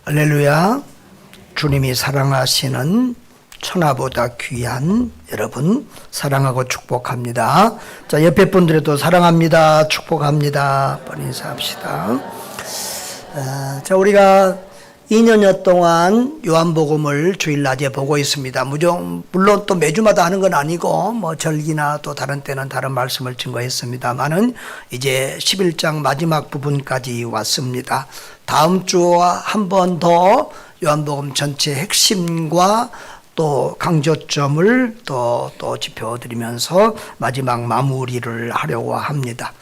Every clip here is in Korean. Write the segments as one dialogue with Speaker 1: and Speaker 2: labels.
Speaker 1: 할렐루야. 주님이 사랑하시는 천하보다 귀한 여러분 사랑하고 축복합니다. 자, 옆에 분들에도 사랑합니다, 축복합니다 빨리 인사합시다. 자, 우리가 2년여 동안 요한복음을 주일 낮에 보고 있습니다. 물론 또 매주마다 하는 건 아니고 뭐 절기나 또 다른 때는 다른 말씀을 증거했습니다만은 이제 11장 마지막 부분까지 왔습니다. 다음 주와 한 번 더 요한복음 전체 핵심과 또 강조점을 또 짚어드리면서 마지막 마무리를 하려고 합니다.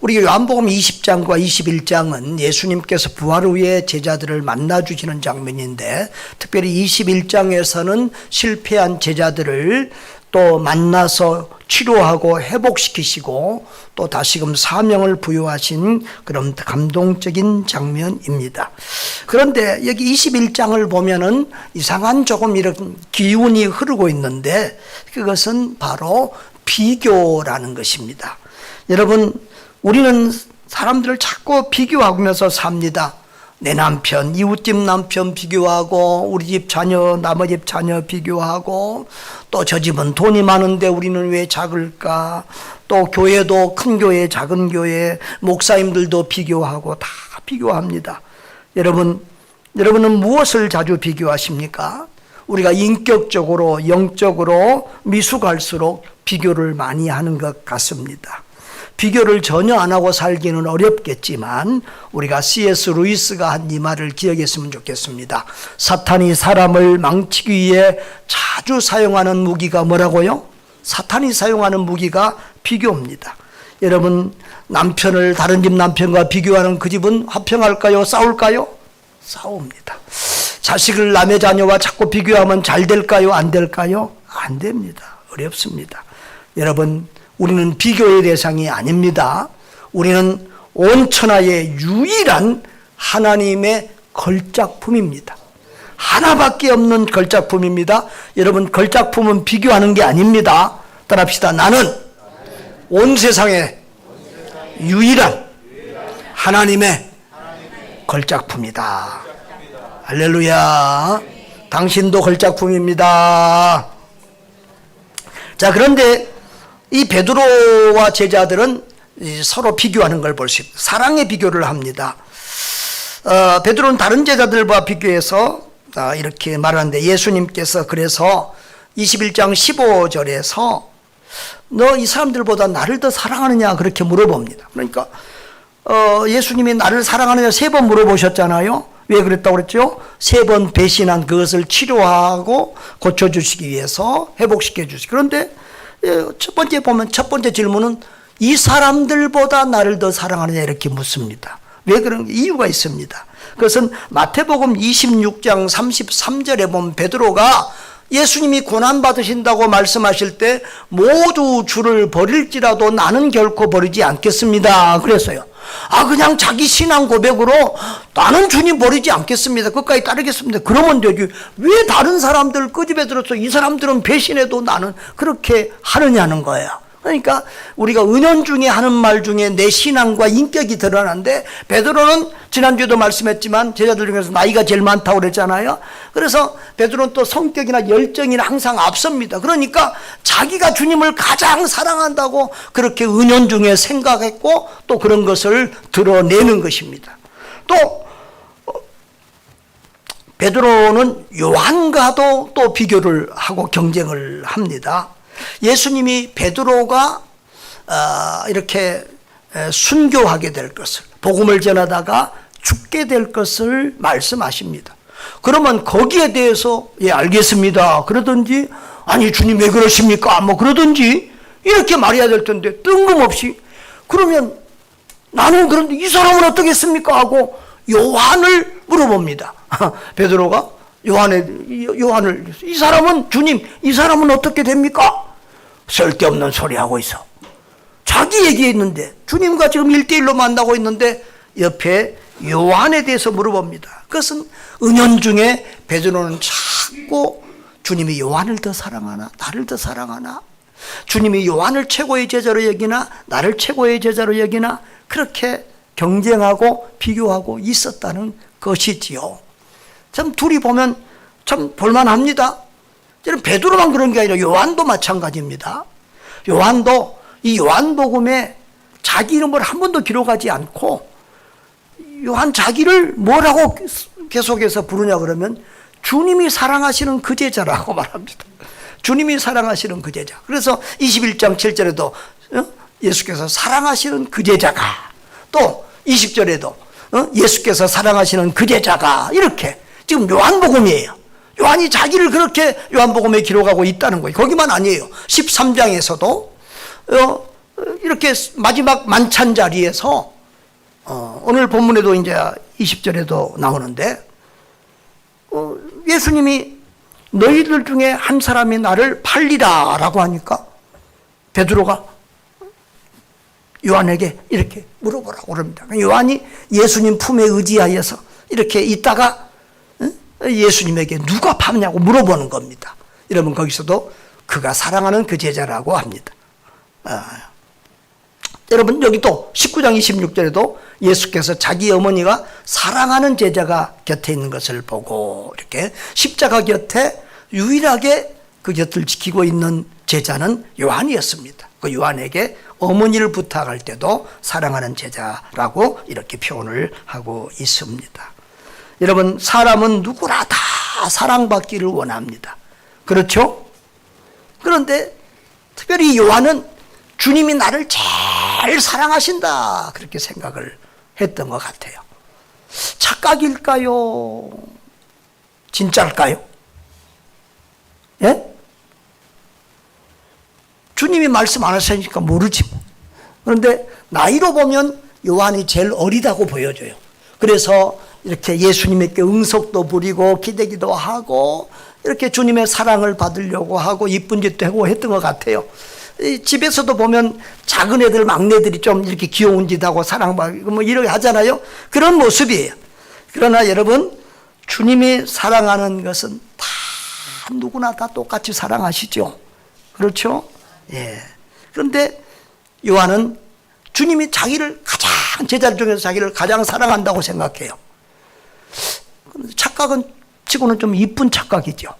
Speaker 1: 우리 요한복음 20장과 21장은 예수님께서 부활 후에 제자들을 만나주시는 장면인데, 특별히 21장에서는 실패한 제자들을 또 만나서 치료하고 회복시키시고 또 다시금 사명을 부여하신 그런 감동적인 장면입니다. 그런데 여기 21장을 보면은 이상한 조금 이런 기운이 흐르고 있는데, 그것은 바로 비교라는 것입니다. 여러분, 우리는 사람들을 자꾸 비교하면서 삽니다. 내 남편, 이웃집 남편 비교하고, 우리 집 자녀, 남의 집 자녀 비교하고, 또 저 집은 돈이 많은데 우리는 왜 작을까? 또 교회도 큰 교회, 작은 교회, 목사님들도 비교하고 다 비교합니다. 여러분은 무엇을 자주 비교하십니까? 우리가 인격적으로, 영적으로 미숙할수록 비교를 많이 하는 것 같습니다. 비교를 전혀 안 하고 살기는 어렵겠지만 우리가 C.S. 루이스가 한 이 말을 기억했으면 좋겠습니다. 사탄이 사람을 망치기 위해 자주 사용하는 무기가 뭐라고요? 사탄이 사용하는 무기가 비교입니다. 여러분, 남편을 다른 집 남편과 비교하는 그 집은 화평할까요? 싸울까요? 싸웁니다. 자식을 남의 자녀와 자꾸 비교하면 잘 될까요? 안 될까요? 안 됩니다. 어렵습니다. 여러분, 우리는 비교의 대상이 아닙니다. 우리는 온 천하의 유일한 하나님의 걸작품입니다. 하나밖에 없는 걸작품입니다. 여러분, 걸작품은 비교하는 게 아닙니다. 따라합시다. 나는 온 세상의 유일한 하나님의 걸작품이다. 할렐루야. 당신도 걸작품입니다. 자, 그런데 이 베드로와 제자들은 서로 비교하는 걸 볼 수 있습니다. 사랑의 비교를 합니다. 베드로는 다른 제자들과 비교해서 이렇게 말하는데, 예수님께서 그래서 21장 15절에서 너 이 사람들보다 나를 더 사랑하느냐 그렇게 물어봅니다. 그러니까 예수님이 나를 사랑하느냐 3번 물어보셨잖아요. 왜 그랬다고 그랬죠? 3번 배신한 그것을 치료하고 고쳐주시기 위해서, 회복시켜 주시기. 그런데 첫 번째 질문은 이 사람들보다 나를 더 사랑하느냐 이렇게 묻습니다. 왜 그런 이유가 있습니다. 그것은 마태복음 26장 33절에 보면 베드로가 예수님이 고난받으신다고 말씀하실 때 모두 주를 버릴지라도 나는 결코 버리지 않겠습니다 그랬어요. 그냥 자기 신앙 고백으로 나는 주님 버리지 않겠습니다, 끝까지 따르겠습니다, 그러면 되지, 왜 다른 사람들 끄집어 들어서 이 사람들은 배신해도 나는 그렇게 하느냐는 거예요. 그러니까 우리가 은연중에 하는 말 중에 내 신앙과 인격이 드러나는데, 베드로는 지난주에도 말씀했지만 제자들 중에서 나이가 제일 많다고 그랬잖아요. 그래서 베드로는 또 성격이나 열정이나 항상 앞섭니다. 그러니까 자기가 주님을 가장 사랑한다고 그렇게 은연중에 생각했고 또 그런 것을 드러내는 것입니다. 또 베드로는 요한과도 또 비교를 하고 경쟁을 합니다. 예수님이 베드로가 이렇게 순교하게 될 것을, 복음을 전하다가 죽게 될 것을 말씀하십니다. 그러면 거기에 대해서 알겠습니다 그러든지, 아니 주님 왜 그러십니까 뭐 그러든지 이렇게 말해야 될 텐데, 뜬금없이 그러면 나는 그런데 이 사람은 어떻겠습니까 하고 요한을 물어봅니다. 베드로가 요한을, 이 사람은 주님, 이 사람은 어떻게 됩니까? 쓸데없는 소리 하고 있어. 자기 얘기했는데, 주님과 지금 1대1로 만나고 있는데 옆에 요한에 대해서 물어봅니다. 그것은 은연중에 베드로는 자꾸 주님이 요한을 더 사랑하나, 나를 더 사랑하나, 주님이 요한을 최고의 제자로 여기나 나를 최고의 제자로 여기나, 그렇게 경쟁하고 비교하고 있었다는 것이지요. 참 둘이 보면 참 볼만합니다. 베드로만 그런 게 아니라 요한도 마찬가지입니다. 요한도 이 요한복음에 자기 이름을 한 번도 기록하지 않고 요한 자기를 뭐라고 계속해서 부르냐 그러면 주님이 사랑하시는 그 제자라고 말합니다. 주님이 사랑하시는 그 제자. 그래서 21장 7절에도 예수께서 사랑하시는 그 제자가, 또 20절에도 예수께서 사랑하시는 그 제자가, 이렇게 지금 요한복음이에요. 요한이 자기를 그렇게 요한복음에 기록하고 있다는 거예요. 거기만 아니에요. 13장에서도 이렇게 마지막 만찬 자리에서 오늘 본문에도 이제 20절에도 나오는데 예수님이 너희들 중에 한 사람이 나를 팔리라 라고 하니까 베드로가 요한에게 이렇게 물어보라고 그럽니다. 요한이 예수님 품에 의지하여서 이렇게 있다가 예수님에게 누가 파느냐고 물어보는 겁니다. 여러분 거기서도 그가 사랑하는 그 제자라고 합니다. 여러분 여기 또 19장 26절에도 예수께서 자기 어머니가 사랑하는 제자가 곁에 있는 것을 보고 이렇게 십자가 곁에 유일하게 그 곁을 지키고 있는 제자는 요한이었습니다. 그 요한에게 어머니를 부탁할 때도 사랑하는 제자라고 이렇게 표현을 하고 있습니다. 여러분 사람은 누구나 다 사랑받기를 원합니다. 그렇죠? 그런데 특별히 요한은 주님이 나를 제일 사랑하신다 그렇게 생각을 했던 것 같아요. 착각일까요? 진짜일까요? 예? 주님이 말씀 안 하시니까 모르지 뭐. 그런데 나이로 보면 요한이 제일 어리다고 보여져요. 그래서 이렇게 예수님에게 응석도 부리고 기대기도 하고 이렇게 주님의 사랑을 받으려고 하고 이쁜 짓도 하고 했던 것 같아요. 집에서도 보면 작은 애들 막내들이 좀 이렇게 귀여운 짓 하고 사랑받고 뭐 이렇게 하잖아요. 그런 모습이에요. 그러나 여러분 주님이 사랑하는 것은 다 누구나 다 똑같이 사랑하시죠. 그렇죠? 예. 그런데 요한은 주님이 자기를 가장 제자 중에서 자기를 가장 사랑한다고 생각해요. 착각은 치고는 좀 이쁜 착각이죠.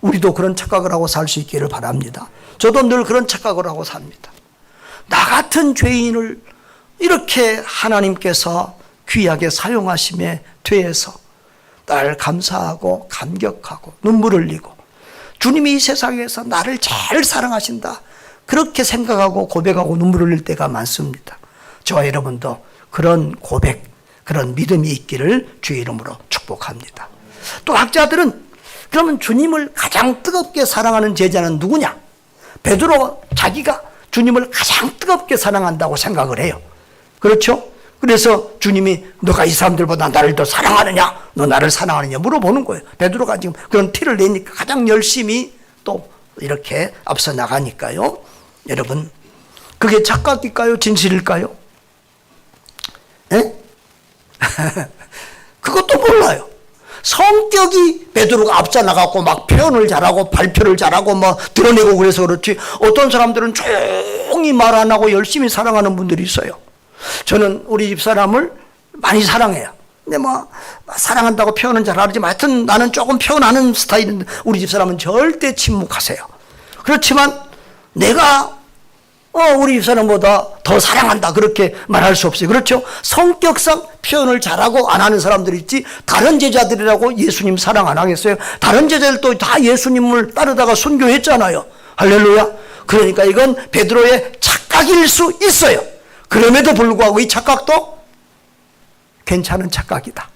Speaker 1: 우리도 그런 착각을 하고 살 수 있기를 바랍니다. 저도 늘 그런 착각을 하고 삽니다. 나 같은 죄인을 이렇게 하나님께서 귀하게 사용하심에 대해서 날 감사하고 감격하고 눈물 흘리고 주님이 이 세상에서 나를 제일 사랑하신다 그렇게 생각하고 고백하고 눈물 흘릴 때가 많습니다. 저와 여러분도 그런 고백, 그런 믿음이 있기를 주의 이름으로 축복합니다. 또 학자들은 그러면 주님을 가장 뜨겁게 사랑하는 제자는 누구냐? 베드로 자기가 주님을 가장 뜨겁게 사랑한다고 생각을 해요. 그렇죠? 그래서 주님이 너가 이 사람들보다 나를 더 사랑하느냐? 너 나를 사랑하느냐? 물어보는 거예요. 베드로가 지금 그런 티를 내니까 가장 열심히 또 이렇게 앞서 나가니까요. 여러분 그게 착각일까요? 진실일까요? 예? 그것도 몰라요. 성격이 베드로가 앞서 나가고 막 표현을 잘하고 발표를 잘하고 뭐 드러내고 그래서 그렇지 어떤 사람들은 조용히 말 안 하고 열심히 사랑하는 분들이 있어요. 저는 우리 집 사람을 많이 사랑해요. 근데 뭐 사랑한다고 표현은 잘하지만 하여튼 나는 조금 표현하는 스타일인데 우리 집 사람은 절대 침묵하세요. 그렇지만 내가 우리 집사람보다 더 사랑한다 그렇게 말할 수 없어요. 그렇죠? 성격상 표현을 잘하고 안 하는 사람들이 있지 다른 제자들이라고 예수님 사랑 안 하겠어요? 다른 제자들도 다 예수님을 따르다가 순교했잖아요. 할렐루야. 그러니까 이건 베드로의 착각일 수 있어요. 그럼에도 불구하고 이 착각도 괜찮은 착각이다.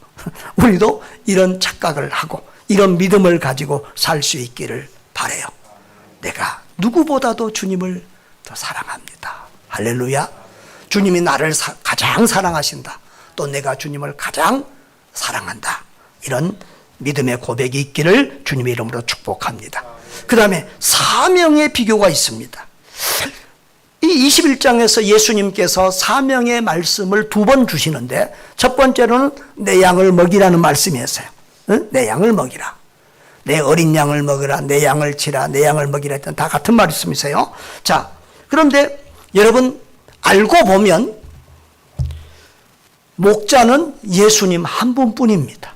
Speaker 1: 우리도 이런 착각을 하고 이런 믿음을 가지고 살 수 있기를 바라요. 내가 누구보다도 주님을 더 사랑합니다. 할렐루야. 주님이 나를 가장 사랑하신다. 또 내가 주님을 가장 사랑한다. 이런 믿음의 고백이 있기를 주님의 이름으로 축복합니다. 그 다음에 사명의 비교가 있습니다. 이 21장에서 예수님께서 사명의 말씀을 2번 주시는데 첫 번째로는 내 양을 먹이라는 말씀이었어요. 응? 내 양을 먹이라. 내 어린 양을 먹으라. 내 양을 치라. 내 양을 먹이라 했던 다 같은 말씀이세요. 자, 그런데 여러분 알고 보면 목자는 예수님 한 분뿐입니다.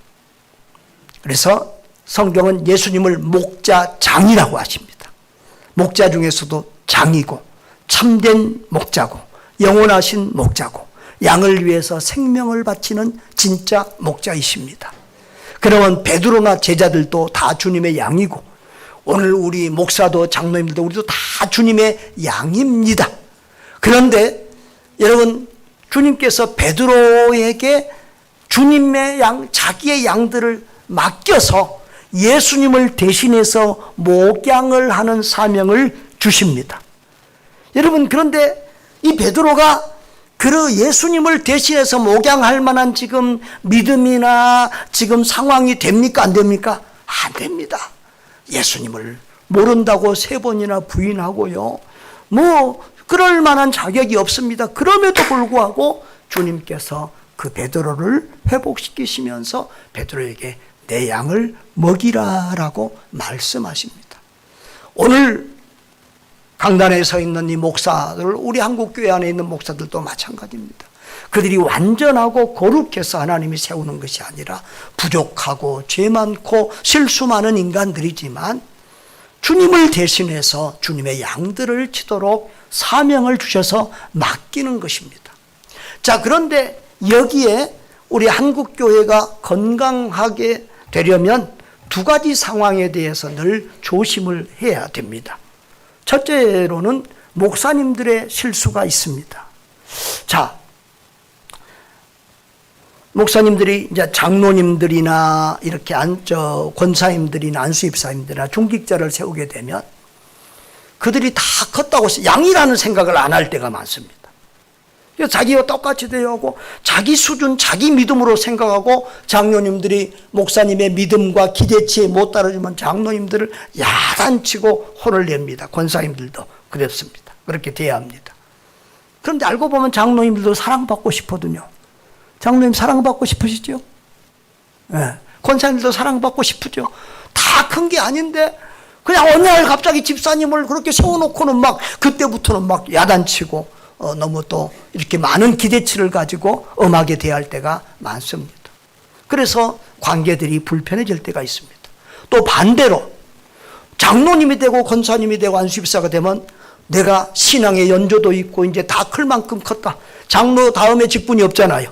Speaker 1: 그래서 성경은 예수님을 목자장이라고 하십니다. 목자 중에서도 장이고 참된 목자고 영원하신 목자고 양을 위해서 생명을 바치는 진짜 목자이십니다. 그러면 베드로나 제자들도 다 주님의 양이고 오늘 우리 목사도 장로님들도 우리도 다 주님의 양입니다. 그런데 여러분, 주님께서 베드로에게 주님의 양, 자기의 양들을 맡겨서 예수님을 대신해서 목양을 하는 사명을 주십니다. 여러분, 그런데 이 베드로가 그 예수님을 대신해서 목양할 만한 지금 믿음이나 지금 상황이 됩니까? 안 됩니까? 안 됩니다. 예수님을 모른다고 3번이나 부인하고요. 그럴 만한 자격이 없습니다. 그럼에도 불구하고 주님께서 그 베드로를 회복시키시면서 베드로에게 내 양을 먹이라라고 말씀하십니다. 오늘 강단에 서 있는 이 목사들, 우리 한국교회 안에 있는 목사들도 마찬가지입니다. 그들이 완전하고 거룩해서 하나님이 세우는 것이 아니라 부족하고 죄 많고 실수 많은 인간들이지만 주님을 대신해서 주님의 양들을 치도록 사명을 주셔서 맡기는 것입니다. 자, 그런데 여기에 우리 한국교회가 건강하게 되려면 2가지 상황에 대해서 늘 조심을 해야 됩니다. 첫째로는 목사님들의 실수가 있습니다. 자, 목사님들이 이제 장로님들이나 이렇게 권사님들이나 안수입사님들이나 중직자를 세우게 되면 그들이 다 컸다고 양이라는 생각을 안 할 때가 많습니다. 자기와 똑같이 대하고 자기 수준, 자기 믿음으로 생각하고 장로님들이 목사님의 믿음과 기대치에 못 따라주면 장로님들을 야단치고 혼을 냅니다. 권사님들도 그렇습니다. 그렇게 돼야 합니다. 그런데 알고 보면 장로님들도 사랑받고 싶거든요. 장로님 사랑받고 싶으시죠? 네. 권사님들도 사랑받고 싶으죠. 다 큰 게 아닌데 그냥 어느 날 갑자기 집사님을 그렇게 세워놓고는 막 그때부터는 막 야단치고 너무 또 이렇게 많은 기대치를 가지고 엄하게 대할 때가 많습니다. 그래서 관계들이 불편해질 때가 있습니다. 또 반대로 장로님이 되고 권사님이 되고 안수집사가 되면 내가 신앙의 연조도 있고 이제 다 클 만큼 컸다. 장로 다음에 직분이 없잖아요.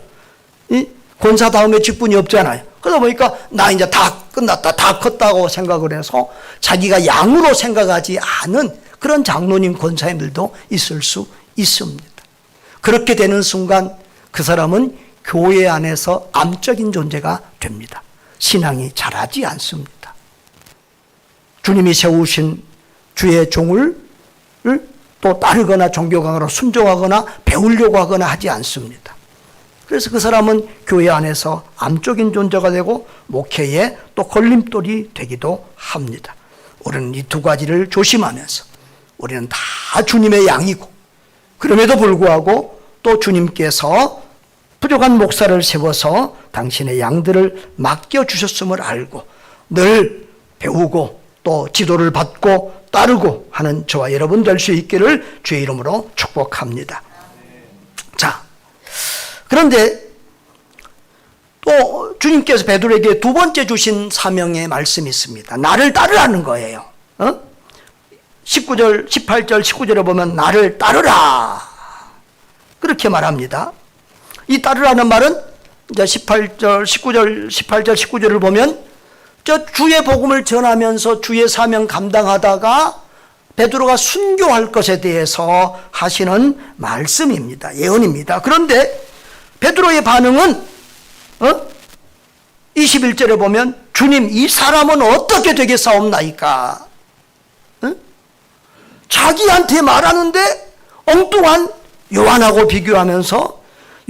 Speaker 1: 권사 다음에 직분이 없잖아요. 그러다 보니까 나 이제 다 끝났다, 다 컸다고 생각을 해서 자기가 양으로 생각하지 않은 그런 장로님, 권사님들도 있을 수 있습니다. 그렇게 되는 순간 그 사람은 교회 안에서 암적인 존재가 됩니다. 신앙이 자라지 않습니다. 주님이 세우신 주의 종을 또 따르거나 존경하거나 순종하거나 배우려고 하거나 하지 않습니다. 그래서 그 사람은 교회 안에서 암적인 존재가 되고 목회에 또 걸림돌이 되기도 합니다. 우리는 이 2가지를 조심하면서 우리는 다 주님의 양이고 그럼에도 불구하고 또 주님께서 부족한 목사를 세워서 당신의 양들을 맡겨주셨음을 알고 늘 배우고 또 지도를 받고 따르고 하는 저와 여러분 될 수 있기를 주의 이름으로 축복합니다. 자, 그런데 또 주님께서 베드로에게 2번째 주신 사명의 말씀이 있습니다. 나를 따르라는 거예요. 19절, 18절, 19절에 보면 나를 따르라 그렇게 말합니다. 이 따르라는 말은 이제 18절, 19절, 18절, 19절을 보면 저 주의 복음을 전하면서 주의 사명 감당하다가 베드로가 순교할 것에 대해서 하시는 말씀입니다. 예언입니다. 그런데 베드로의 반응은 21절에 보면 주님 이 사람은 어떻게 되겠사옵나이까? 자기한테 말하는데 엉뚱한 요한하고 비교하면서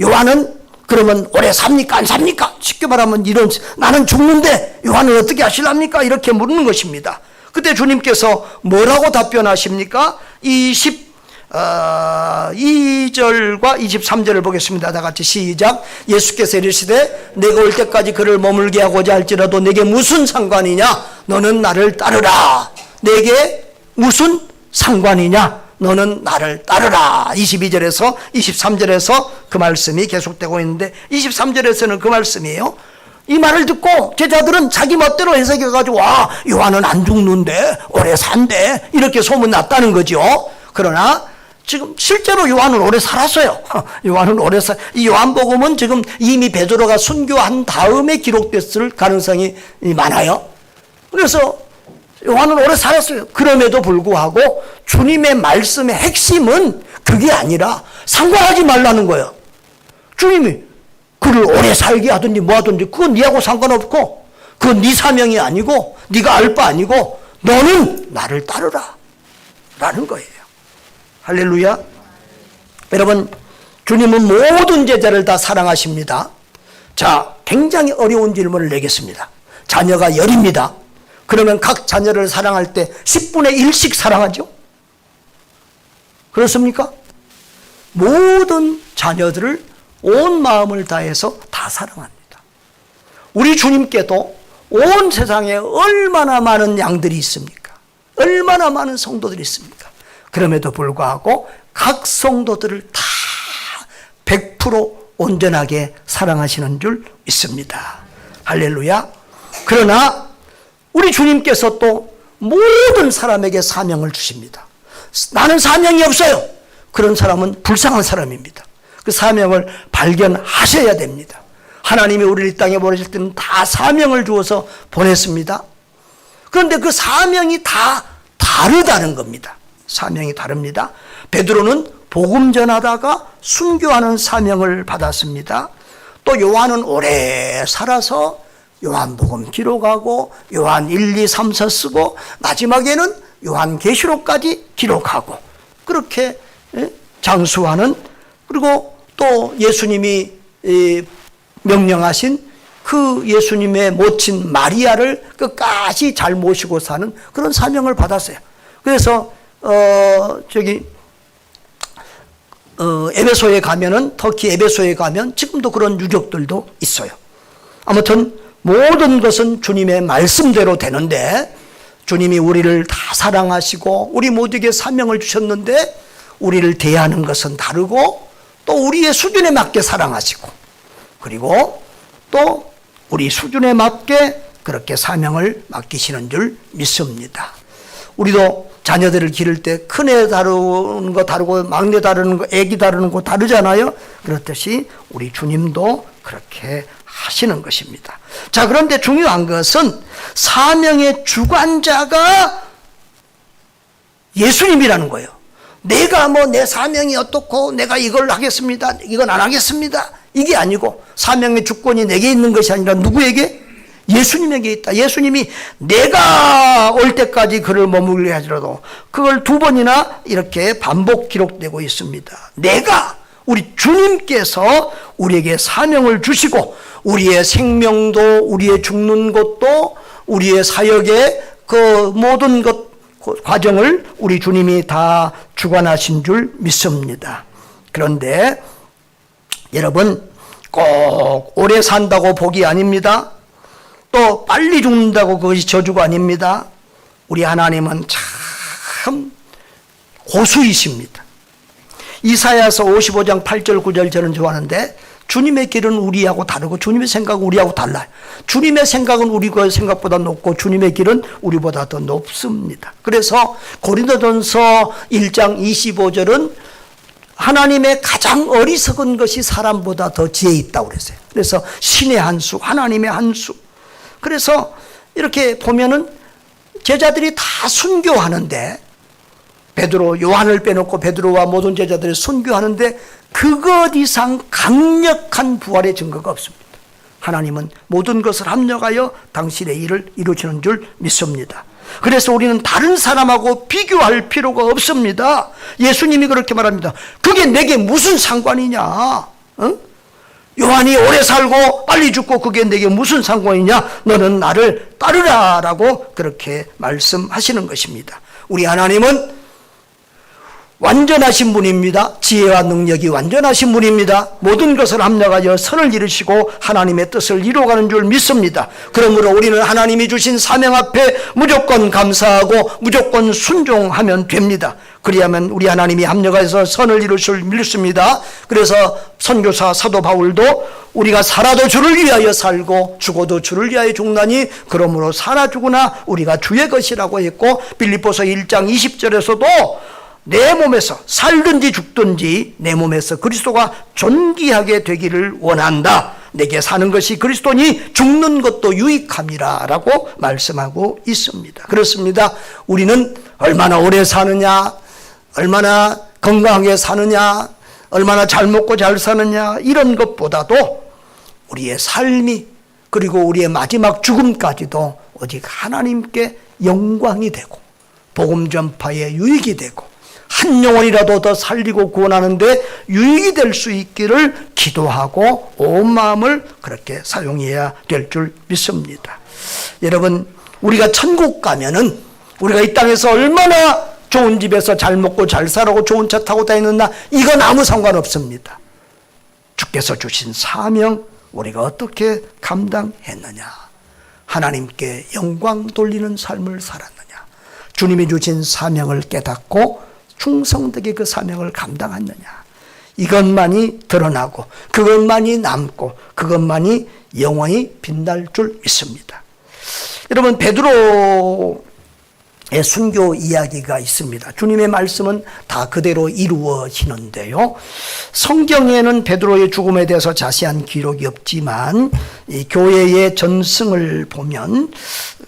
Speaker 1: 요한은 그러면 오래 삽니까? 안 삽니까? 쉽게 말하면 이런 나는 죽는데 요한은 어떻게 하실랍니까? 이렇게 물는 것입니다. 그때 주님께서 뭐라고 답변하십니까? 22절과 23절을 보겠습니다. 다 같이 시작. 예수께서 이르시되 내가 올 때까지 그를 머물게 하고자 할지라도 내게 무슨 상관이냐? 너는 나를 따르라. 내게 무슨 상관이냐? 너는 나를 따르라. 22절에서 23절에서 그 말씀이 계속되고 있는데 23절에서는 그 말씀이에요. 이 말을 듣고 제자들은 자기 멋대로 해석해가지고 와, 요한은 안 죽는데 오래 산대 이렇게 소문났다는 거죠. 그러나 지금 실제로 요한은 오래 살았어요. 요한은 이 요한복음은 지금 이미 베드로가 순교한 다음에 기록됐을 가능성이 많아요. 그래서 요한은 오래 살았어요. 그럼에도 불구하고 주님의 말씀의 핵심은 그게 아니라 상관하지 말라는 거예요. 주님이 그를 오래 살게 하든지 뭐 하든지 그건 네하고 상관없고 그건 네 사명이 아니고 네가 알 바 아니고 너는 나를 따르라 라는 거예요. 할렐루야. 여러분, 주님은 모든 제자를 다 사랑하십니다. 자, 굉장히 어려운 질문을 내겠습니다. 자녀가 10입니다. 그러면 각 자녀를 사랑할 때 10분의 1씩 사랑하죠? 그렇습니까? 모든 자녀들을 온 마음을 다해서 다 사랑합니다. 우리 주님께도 온 세상에 얼마나 많은 양들이 있습니까? 얼마나 많은 성도들이 있습니까? 그럼에도 불구하고 각 성도들을 다 100% 온전하게 사랑하시는 줄 믿습니다. 할렐루야. 그러나 우리 주님께서 또 모든 사람에게 사명을 주십니다. 나는 사명이 없어요. 그런 사람은 불쌍한 사람입니다. 그 사명을 발견하셔야 됩니다. 하나님이 우리를 이 땅에 보내실 때는 다 사명을 주어서 보냈습니다. 그런데 그 사명이 다 다르다는 겁니다. 사명이 다릅니다. 베드로는 복음 전하다가 순교하는 사명을 받았습니다. 또 요한은 오래 살아서 요한복음 기록하고 요한 1, 2, 3, 4 쓰고 마지막에는 요한계시록까지 기록하고 그렇게 장수하는, 그리고 또 예수님이 명령하신 그 예수님의 모친 마리아를 끝까지 잘 모시고 사는 그런 사명을 받았어요. 그래서 에베소에 가면은, 터키 에베소에 가면 지금도 그런 유적들도 있어요. 아무튼 모든 것은 주님의 말씀대로 되는데 주님이 우리를 다 사랑하시고 우리 모두에게 사명을 주셨는데 우리를 대하는 것은 다르고 또 우리의 수준에 맞게 사랑하시고 그리고 또 우리 수준에 맞게 그렇게 사명을 맡기시는 줄 믿습니다. 우리도 자녀들을 기를 때 큰애 다루는 거 다르고 막내 다루는 거, 애기 다루는 거 다르잖아요. 그렇듯이 우리 주님도 그렇게 하시는 것입니다. 자, 그런데 중요한 것은 사명의 주관자가 예수님이라는 거예요. 내가 뭐 내 사명이 어떻고 내가 이걸 하겠습니다, 이건 안 하겠습니다, 이게 아니고 사명의 주권이 내게 있는 것이 아니라 누구에게? 예수님에게 있다. 예수님이 내가 올 때까지 그를 머물게 하더라도 그걸 2번이나 이렇게 반복 기록되고 있습니다. 내가, 우리 주님께서 우리에게 사명을 주시고 우리의 생명도 우리의 죽는 것도 우리의 사역의 그 모든 것 과정을 우리 주님이 다 주관하신 줄 믿습니다. 그런데 여러분, 꼭 오래 산다고 복이 아닙니다. 또 빨리 죽는다고 그것이 저주가 아닙니다. 우리 하나님은 참 고수이십니다. 이사야서 55장 8절 9절 저는 좋아하는데, 주님의 길은 우리하고 다르고 주님의 생각은 우리하고 달라요. 주님의 생각은 우리 생각보다 높고 주님의 길은 우리보다 더 높습니다. 그래서 고린도전서 1장 25절은 하나님의 가장 어리석은 것이 사람보다 더 지혜 있다고 그랬어요. 그래서 신의 한 수, 하나님의 한 수. 그래서 이렇게 보면은 제자들이 다 순교하는데, 베드로, 요한을 빼놓고 베드로와 모든 제자들이 순교하는데 그것 이상 강력한 부활의 증거가 없습니다. 하나님은 모든 것을 합력하여 당신의 일을 이루시는 줄 믿습니다. 그래서 우리는 다른 사람하고 비교할 필요가 없습니다. 예수님이 그렇게 말합니다. 그게 내게 무슨 상관이냐? 어? 요한이 오래 살고 빨리 죽고 그게 내게 무슨 상관이냐? 너는 나를 따르라 라고 그렇게 말씀하시는 것입니다. 우리 하나님은 완전하신 분입니다. 지혜와 능력이 완전하신 분입니다. 모든 것을 합력하여 선을 이루시고 하나님의 뜻을 이루어가는 줄 믿습니다. 그러므로 우리는 하나님이 주신 사명 앞에 무조건 감사하고 무조건 순종하면 됩니다. 그리하면 우리 하나님이 합력하여서 선을 이룰 줄 믿습니다. 그래서 선교사 사도 바울도 우리가 살아도 주를 위하여 살고 죽어도 주를 위하여 죽나니 그러므로 살아 죽으나 우리가 주의 것이라고 했고, 빌립보서 1장 20절에서도 내 몸에서 살든지 죽든지 내 몸에서 그리스도가 존귀하게 되기를 원한다. 내게 사는 것이 그리스도니 죽는 것도 유익함이라 라고 말씀하고 있습니다. 그렇습니다. 우리는 얼마나 오래 사느냐, 얼마나 건강하게 사느냐, 얼마나 잘 먹고 잘 사느냐, 이런 것보다도 우리의 삶이, 그리고 우리의 마지막 죽음까지도 오직 하나님께 영광이 되고 복음 전파에 유익이 되고 한 영혼이라도 더 살리고 구원하는데 유익이 될 수 있기를 기도하고 온 마음을 그렇게 사용해야 될 줄 믿습니다. 여러분, 우리가 천국 가면은 우리가 이 땅에서 얼마나 좋은 집에서 잘 먹고 잘 살고 좋은 차 타고 다니느냐, 이건 아무 상관없습니다. 주께서 주신 사명 우리가 어떻게 감당했느냐, 하나님께 영광 돌리는 삶을 살았느냐, 주님이 주신 사명을 깨닫고 충성되게 그 사명을 감당했느냐, 이것만이 드러나고 그것만이 남고 그것만이 영원히 빛날 줄 믿습니다. 여러분, 베드로의 순교 이야기가 있습니다. 주님의 말씀은 다 그대로 이루어지는데요, 성경에는 베드로의 죽음에 대해서 자세한 기록이 없지만 이 교회의 전승을 보면,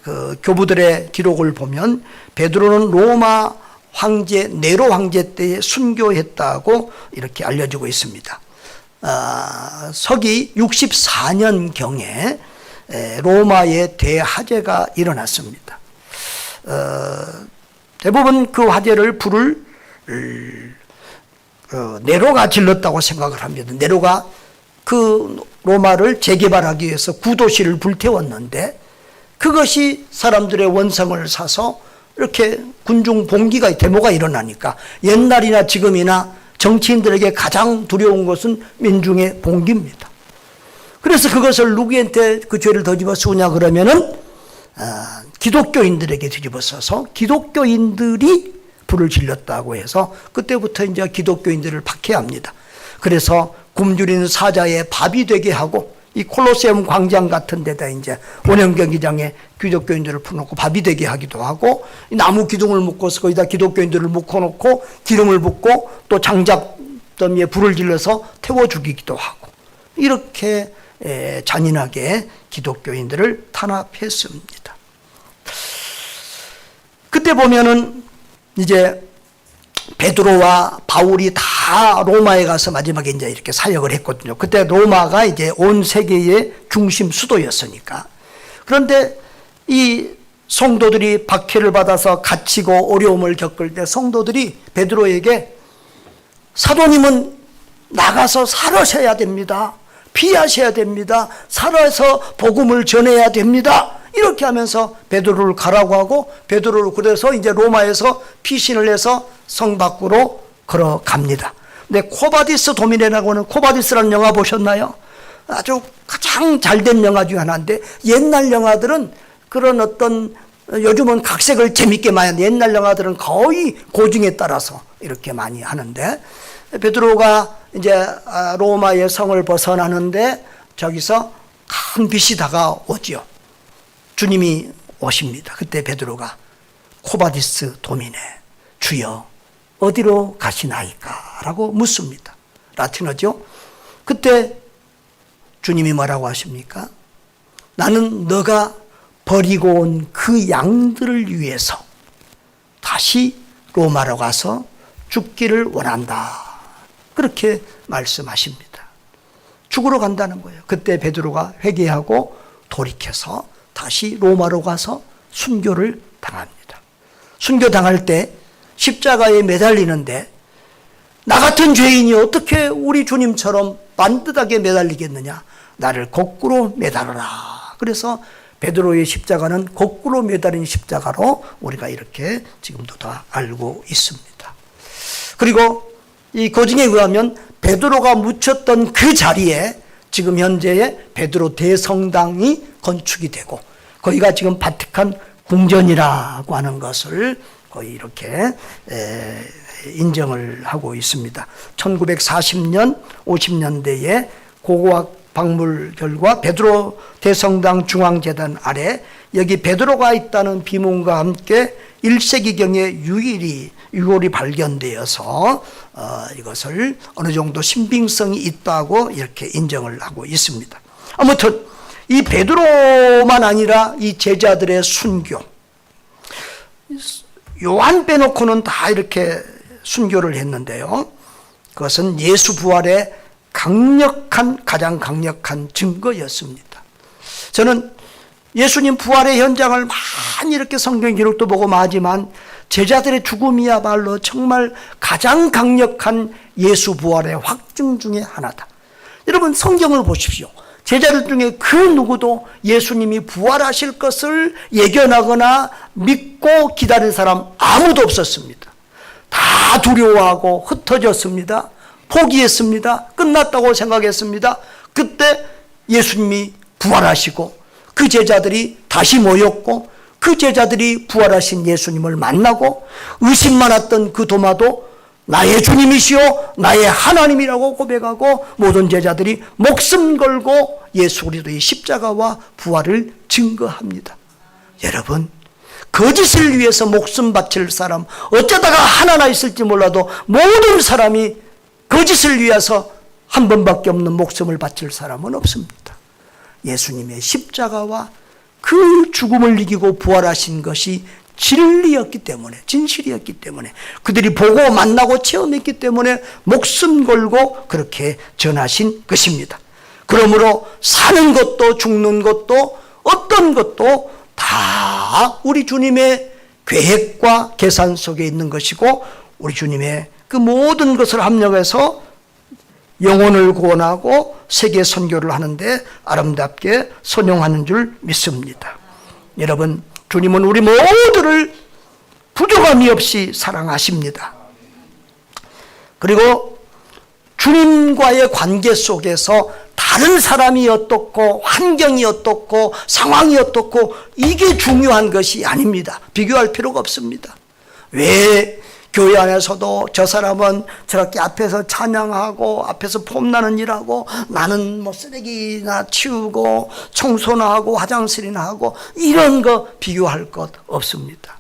Speaker 1: 그 교부들의 기록을 보면 보면 로마 황제 네로 황제 때에 순교했다고 이렇게 알려지고 있습니다. 서기 64년경에 로마의 대화재가 일어났습니다. 대부분 그 화재를 불을 네로가 질렀다고 생각을 합니다. 네로가 그 로마를 재개발하기 위해서 구도시를 불태웠는데 그것이 사람들의 원성을 사서 이렇게 군중 봉기가, 데모가 일어나니까 옛날이나 지금이나 정치인들에게 가장 두려운 것은 민중의 봉기입니다. 그래서 그것을 누구한테 그 죄를 뒤집어 쓰냐 그러면은 기독교인들에게 뒤집어 써서 기독교인들이 불을 질렀다고 해서 그때부터 이제 기독교인들을 박해합니다. 그래서 굶주린 사자의 밥이 되게 하고 이 콜로세움 광장 같은 데다 이제 원형 경기장에 기독교인들을 풀어놓고 밥이 되게 하기도 하고, 나무 기둥을 묶어서 거기다 기독교인들을 묶어놓고 기름을 붓고 또 장작더미에 불을 질러서 태워 죽이기도 하고, 이렇게 잔인하게 기독교인들을 탄압했습니다. 그때 보면은 이제 베드로와 바울이 다 로마에 가서 마지막에 이제 이렇게 사역을 했거든요. 그때 로마가 이제 온 세계의 중심 수도였으니까. 그런데 이 성도들이 박해를 받아서 갇히고 어려움을 겪을 때 성도들이 베드로에게 사도님은 나가서 살아셔야 됩니다. 피하셔야 됩니다. 살아서 복음을 전해야 됩니다. 이렇게 하면서 베드로를 가라고 하고, 베드로를 그래서 이제 로마에서 피신을 해서 성 밖으로 걸어갑니다. 근데 코바디스 도미네라고 하는, 코바디스라는 영화 보셨나요? 아주 가장 잘된 영화 중에 하나인데, 옛날 영화들은 그런 어떤, 요즘은 각색을 재밌게 많이 하는데 옛날 영화들은 거의 고증에 따라서 이렇게 많이 하는데, 베드로가 이제 로마의 성을 벗어나는데 저기서 큰 빛이 다가오지요. 주님이 오십니다. 그때 베드로가 코바디스 도미네, 주여 어디로 가시나이까? 라고 묻습니다. 라틴어죠. 그때 주님이 뭐라고 하십니까? 나는 너가 버리고 온 그 양들을 위해서 다시 로마로 가서 죽기를 원한다. 그렇게 말씀하십니다. 죽으러 간다는 거예요. 그때 베드로가 회개하고 돌이켜서 다시 로마로 가서 순교를 당합니다. 순교당할 때 십자가에 매달리는데 나 같은 죄인이 어떻게 우리 주님처럼 반듯하게 매달리겠느냐? 나를 거꾸로 매달아라. 그래서 베드로의 십자가는 거꾸로 매달린 십자가로 우리가 이렇게 지금도 다 알고 있습니다. 그리고 이 고증에 의하면 베드로가 묻혔던 그 자리에 지금 현재의 베드로 대성당이 건축이 되고 거기가 지금 바티칸 궁전이라고 하는 것을 거의 이렇게 인정을 하고 있습니다. 1940년, 50년대에 고고학 박물 결과 베드로 대성당 중앙재단 아래 여기 베드로가 있다는 비문과 함께 1세기경에 유골이 발견되어서 이것을 어느 정도 신빙성이 있다고 이렇게 인정을 하고 있습니다. 아무튼 이 베드로만 아니라 이 제자들의 순교, 요한 빼놓고는 다 이렇게 순교를 했는데요. 그것은 예수 부활의 가장 강력한 증거였습니다. 저는 예수님 부활의 현장을 많이 이렇게 성경 기록도 보고 마지만 제자들의 죽음이야말로 정말 가장 강력한 예수 부활의 확증 중에 하나다. 여러분 성경을 보십시오. 제자들 중에 그 누구도 예수님이 부활하실 것을 예견하거나 믿고 기다린 사람 아무도 없었습니다. 다 두려워하고 흩어졌습니다. 포기했습니다. 끝났다고 생각했습니다. 그때 예수님이 부활하시고 그 제자들이 다시 모였고 그 제자들이 부활하신 예수님을 만나고 의심 많았던 그 도마도 나의 주님이시오 나의 하나님이라고 고백하고 모든 제자들이 목숨 걸고 예수 그리스도의 십자가와 부활을 증거합니다. 여러분 거짓을 위해서 목숨 바칠 사람 어쩌다가 하나나 있을지 몰라도 모든 사람이 거짓을 위해서 한 번밖에 없는 목숨을 바칠 사람은 없습니다. 예수님의 십자가와 그 죽음을 이기고 부활하신 것이 진리였기 때문에 진실이었기 때문에 그들이 보고 만나고 체험했기 때문에 목숨 걸고 그렇게 전하신 것입니다. 그러므로 사는 것도 죽는 것도 어떤 것도 다 우리 주님의 계획과 계산 속에 있는 것이고 우리 주님의 그 모든 것을 합력해서 영혼을 구원하고 세계 선교를 하는데 아름답게 선용하는 줄 믿습니다. 여러분 주님은 우리 모두를 부족함이 없이 사랑하십니다. 그리고 주님과의 관계 속에서 다른 사람이 어떻고 환경이 어떻고 상황이 어떻고 이게 중요한 것이 아닙니다. 비교할 필요가 없습니다. 왜 교회 안에서도 저 사람은 저렇게 앞에서 찬양하고 앞에서 폼나는 일하고 나는 뭐 쓰레기나 치우고 청소나 하고 화장실이나 하고 이런 거 비교할 것 없습니다.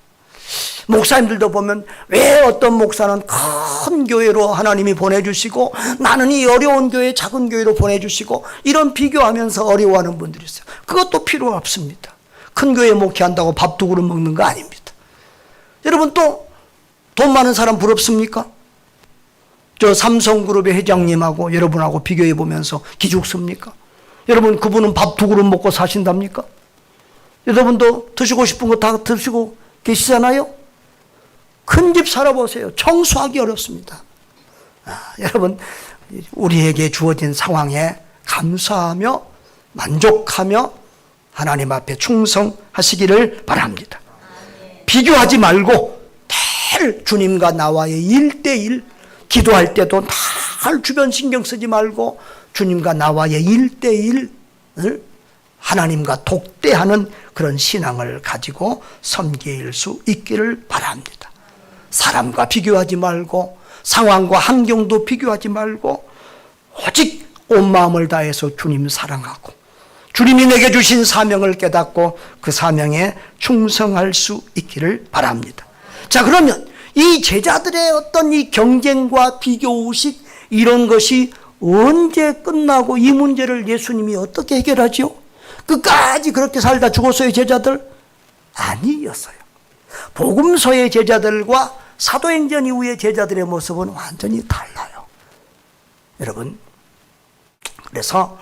Speaker 1: 목사님들도 보면 왜 어떤 목사는 큰 교회로 하나님이 보내주시고 나는 이 어려운 교회 작은 교회로 보내주시고 이런 비교하면서 어려워하는 분들이 있어요. 그것도 필요 없습니다. 큰 교회 목회한다고 밥 두 그릇 먹는 거 아닙니다. 여러분 또 돈 많은 사람 부럽습니까? 저 삼성그룹의 회장님하고 여러분하고 비교해 보면서 기죽습니까? 여러분 그분은 밥 두 그릇 먹고 사신답니까? 여러분도 드시고 싶은 거 다 드시고 계시잖아요? 큰 집 살아보세요. 청소하기 어렵습니다. 여러분 우리에게 주어진 상황에 감사하며 만족하며 하나님 앞에 충성하시기를 바랍니다. 비교하지 말고 늘 주님과 나와의 1대1 기도할 때도 늘 주변 신경 쓰지 말고 주님과 나와의 1대1을 하나님과 독대하는 그런 신앙을 가지고 섬길 수 있기를 바랍니다. 사람과 비교하지 말고 상황과 환경도 비교하지 말고 오직 온 마음을 다해서 주님 사랑하고 주님이 내게 주신 사명을 깨닫고 그 사명에 충성할 수 있기를 바랍니다. 자, 그러면 이 제자들의 어떤 이 경쟁과 비교의식 이런 것이 언제 끝나고 이 문제를 예수님이 어떻게 해결하죠? 끝까지 그렇게 살다 죽었어요, 제자들? 아니었어요. 복음서의 제자들과 사도행전 이후의 제자들의 모습은 완전히 달라요. 여러분, 그래서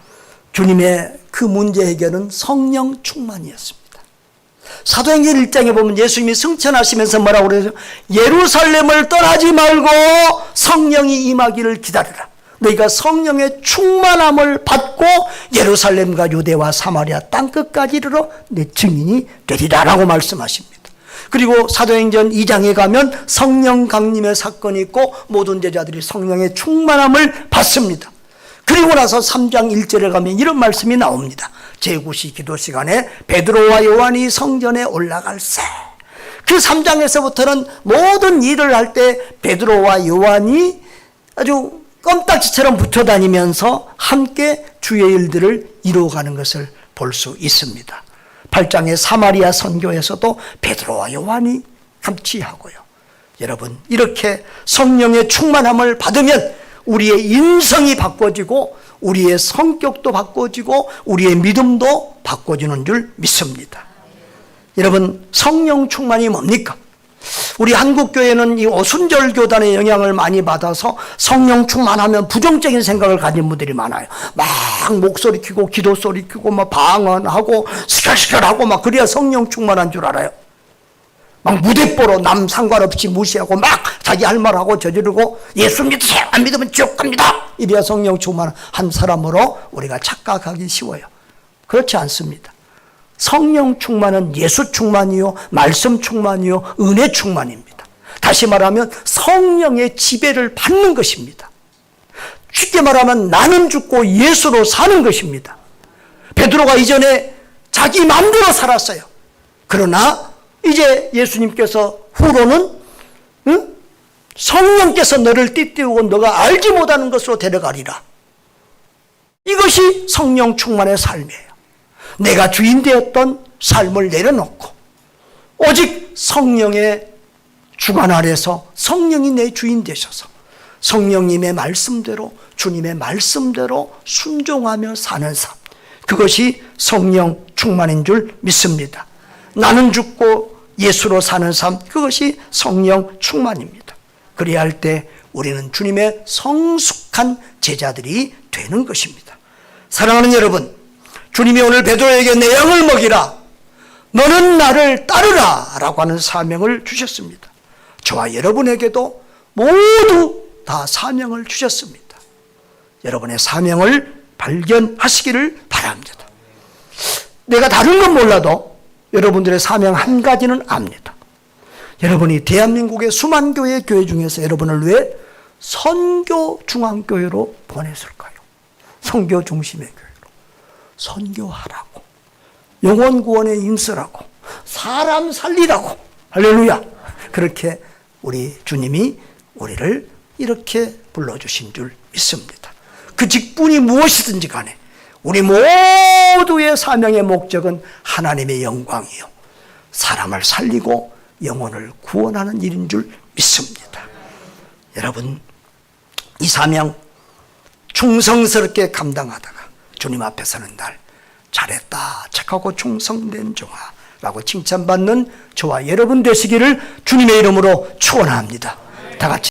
Speaker 1: 주님의 그 문제 해결은 성령 충만이었습니다. 사도행전 1장에 보면 예수님이 승천하시면서 뭐라고 그러죠? 예루살렘을 떠나지 말고 성령이 임하기를 기다리라. 너희가 성령의 충만함을 받고 예루살렘과 유대와 사마리아 땅끝까지 이르러 내 증인이 되리라 라고 말씀하십니다. 그리고 사도행전 2장에 가면 성령 강림의 사건이 있고 모든 제자들이 성령의 충만함을 받습니다. 그리고 나서 3장 1절에 가면 이런 말씀이 나옵니다. 제9시 기도 시간에 베드로와 요한이 성전에 올라갈새. 그 3장에서부터는 모든 일을 할 때 베드로와 요한이 아주 껌딱지처럼 붙어 다니면서 함께 주의 일들을 이루어가는 것을 볼 수 있습니다. 8장의 사마리아 선교에서도 베드로와 요한이 같이 하고요. 여러분, 이렇게 성령의 충만함을 받으면 우리의 인성이 바꿔지고 우리의 성격도 바꿔지고 우리의 믿음도 바꿔지는 줄 믿습니다. 여러분, 성령 충만이 뭡니까? 우리 한국교회는 이 오순절 교단의 영향을 많이 받아서 성령 충만하면 부정적인 생각을 가진 분들이 많아요. 막 목소리 키고 기도 소리 키고 막 방언하고 시끌시끌하고 막 그래야 성령 충만한 줄 알아요. 막 무대뽀로 남 상관없이 무시하고 막 자기 할 말하고 저지르고 예수 믿으세요, 안 믿으면 지옥 갑니다, 이래야 성령 충만한 사람으로 우리가 착각하기 쉬워요. 그렇지 않습니다. 성령 충만은 예수 충만이요, 말씀 충만이요, 은혜 충만입니다. 다시 말하면 성령의 지배를 받는 것입니다. 쉽게 말하면 나는 죽고 예수로 사는 것입니다. 베드로가 이전에 자기 마음대로 살았어요. 그러나 이제 예수님께서 후로는 성령께서 너를 띠띠우고 너가 알지 못하는 것으로 데려가리라. 이것이 성령 충만의 삶이에요. 내가 주인 되었던 삶을 내려놓고 오직 성령의 주관 아래서 성령이 내 주인 되셔서 성령님의 말씀대로, 주님의 말씀대로 순종하며 사는 삶, 그것이 성령 충만인 줄 믿습니다. 나는 죽고 예수로 사는 삶, 그것이 성령 충만입니다. 그래야 할 때 우리는 주님의 성숙한 제자들이 되는 것입니다. 사랑하는 여러분, 주님이 오늘 베드로에게 내 양을 먹이라, 너는 나를 따르라 라고 하는 사명을 주셨습니다. 저와 여러분에게도 모두 다 사명을 주셨습니다. 여러분의 사명을 발견하시기를 바랍니다. 내가 다른 건 몰라도 여러분들의 사명 한 가지는 압니다. 여러분이 대한민국의 수만 교회 중에서 여러분을 왜 선교 중앙교회로 보냈을까요? 선교 중심의 교회로. 선교하라고, 영혼 구원에 힘쓰라고, 사람 살리라고. 할렐루야. 그렇게 우리 주님이 우리를 이렇게 불러주신 줄 믿습니다. 그 직분이 무엇이든지 간에 우리 모두의 사명의 목적은 하나님의 영광이요, 사람을 살리고 영혼을 구원하는 일인 줄 믿습니다. 여러분, 이 사명 충성스럽게 감당하다가 주님 앞에 서는 날 잘했다, 착하고 충성된 종아라고 칭찬받는 저와 여러분 되시기를 주님의 이름으로 축원합니다. 다 같이